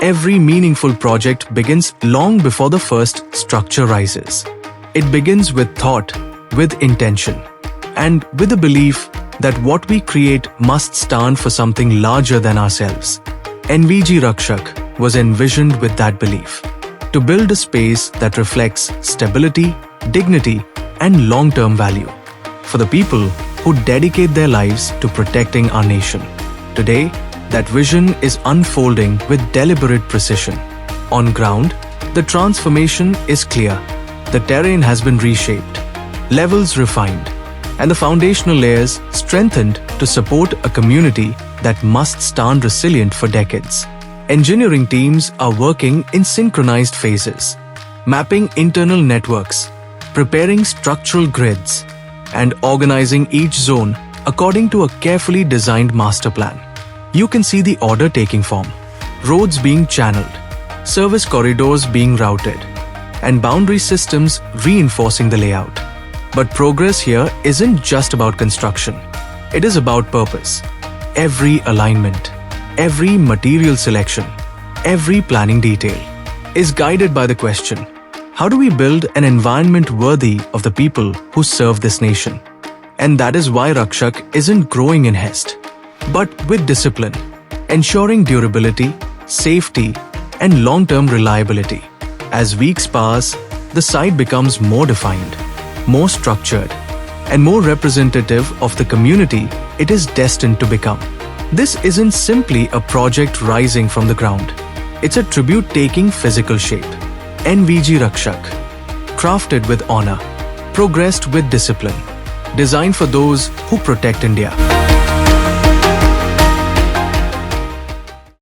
Every meaningful project begins long before the first structure rises. It begins with thought, with intention, and with the belief that what we create must stand for something larger than ourselves. NVG Rakshak was envisioned with that belief, to build a space that reflects stability, dignity, and long-term value for the people who dedicate their lives to protecting our nation. Today, that vision is unfolding with deliberate precision. On ground, the transformation is clear. The terrain has been reshaped, levels refined, and the foundational layers strengthened to support a community that must stand resilient for decades. Engineering teams are working in synchronized phases, mapping internal networks, preparing structural grids, and organizing each zone according to a carefully designed master plan. You can see the order taking form, roads being channeled, service corridors being routed, and boundary systems reinforcing the layout. But progress here isn't just about construction. It is about purpose. Every alignment, every material selection, every planning detail is guided by the question, how do we build an environment worthy of the people who serve this nation? And that is why Rakshak isn't growing in haste, but with discipline, ensuring durability, safety, and long-term reliability. As weeks pass, the site becomes more defined, more structured, and more representative of the community it is destined to become. This isn't simply a project rising from the ground. It's a tribute taking physical shape. NVG Rakshak, crafted with honor, progressed with discipline, designed for those who protect India.